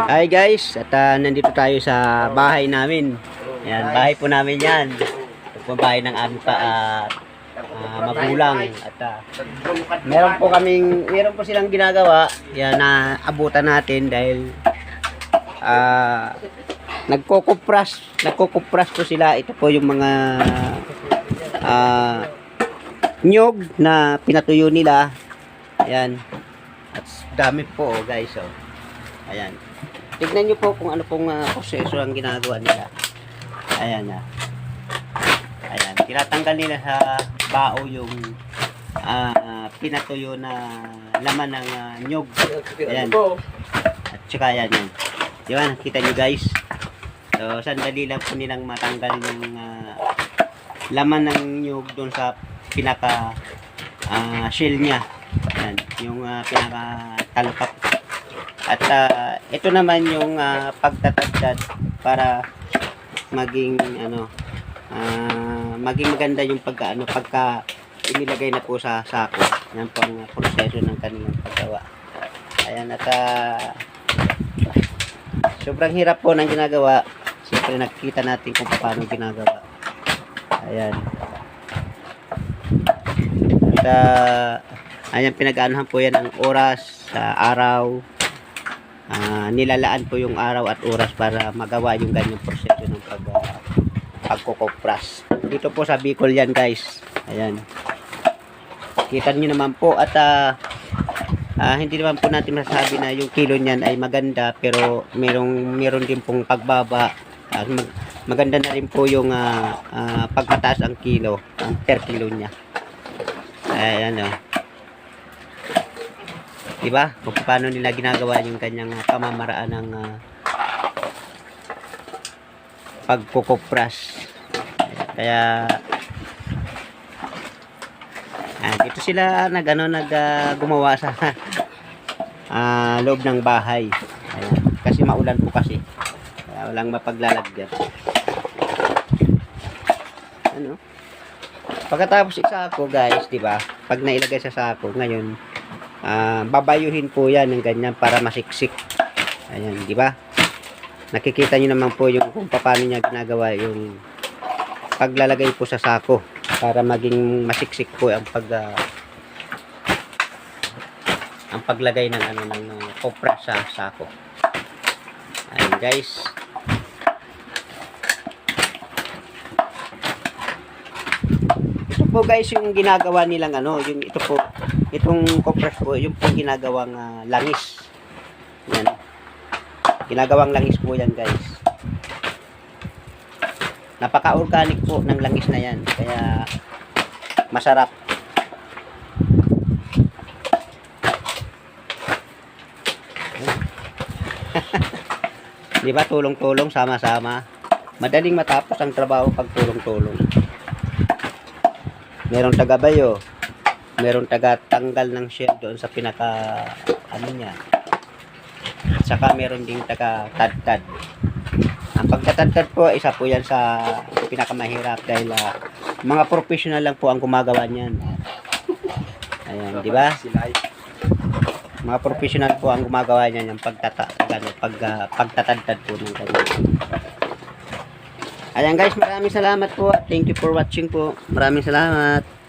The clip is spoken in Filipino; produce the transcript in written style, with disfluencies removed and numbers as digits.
Hi guys, at nandito tayo sa bahay namin. Yan, bahay po namin yan. Ito po bahay ng aming magulang. At meron po silang ginagawa. Yan, na abutan natin dahil nagkukupras po sila. Ito po yung mga nyog na pinatuyo nila. Ayan. At dami po guys. Oh. Ayan. Tignan nyo po kung ano pong proseso ang ginagawa nila. Ayan na. Ayan. Tinatanggal nila sa bao yung pinatuyo na laman ng nyog. Ayan. At saka ayan yan. Di ba? Nakita nyo guys. So, sandali lang po nilang matanggal yung laman ng nyog doon sa pinaka shell niya. Ayan. Yung pinaka talukap. At ito naman yung pagtatagdad para maging maging maganda yung pagka inilagay na po sa sako. Yan po ang proseso ng kanilang paggawa. Ayan, at sobrang hirap po ng ginagawa. Siyempre nakikita natin kung paano ginagawa. Ayan. At ayan, pinag-aanohan po yan ang oras sa araw. Nilalaan po yung araw at oras para magawa yung ganyang proseso ng pagkukupras. Dito po sa Bicol yan guys. Ayan. Kita nyo naman po at hindi naman po natin masasabi na yung kilo niyan ay maganda, pero meron din pong pagbaba. Maganda na rin po yung pagmataas ang kilo, per kilo niya. Ayan o. Diba? Kung paano nila ginagawa yung kanyang pamamaraan ng pagkukupras. Kaya dito sila gumawa sa loob ng bahay. Ayan. Kasi maulan po kasi. Kaya walang mapaglalagyan. Ano? Pagkatapos isako guys, diba? Pag nailagay sa sako, ngayon babayuhin po yan ng ganyan para masiksik. Ayan, di ba? Nakikita nyo naman po yung kung paano niya ginagawa yung paglalagay po sa sako para maging masiksik po ang paglagay ng kopra sa sako. Ayan guys. Ito po guys yung ginagawa nilang yung ito po. Itong kopras po, yung pong ginagawang langis. Yan. Ginagawang langis po yan guys. Napaka-organic po ng langis na yan. Kaya masarap. Di ba? Tulong-tulong, sama-sama. Madaling matapos ang trabaho pag tulong-tulong. Merong tagabayo. Meron taga-tanggal ng shell doon sa pinaka niya. At saka meron ding taga-tad-tad. Ang pagtatad-tad po, isa po yan sa pinakamahirap dahil mga professional lang po ang gumagawa niyan. Ayan, di ba? Mga professional po ang gumagawa niyan yung pagtatad-tad po ng ganyan. Ayan guys, maraming salamat po. Thank you for watching po. Maraming salamat.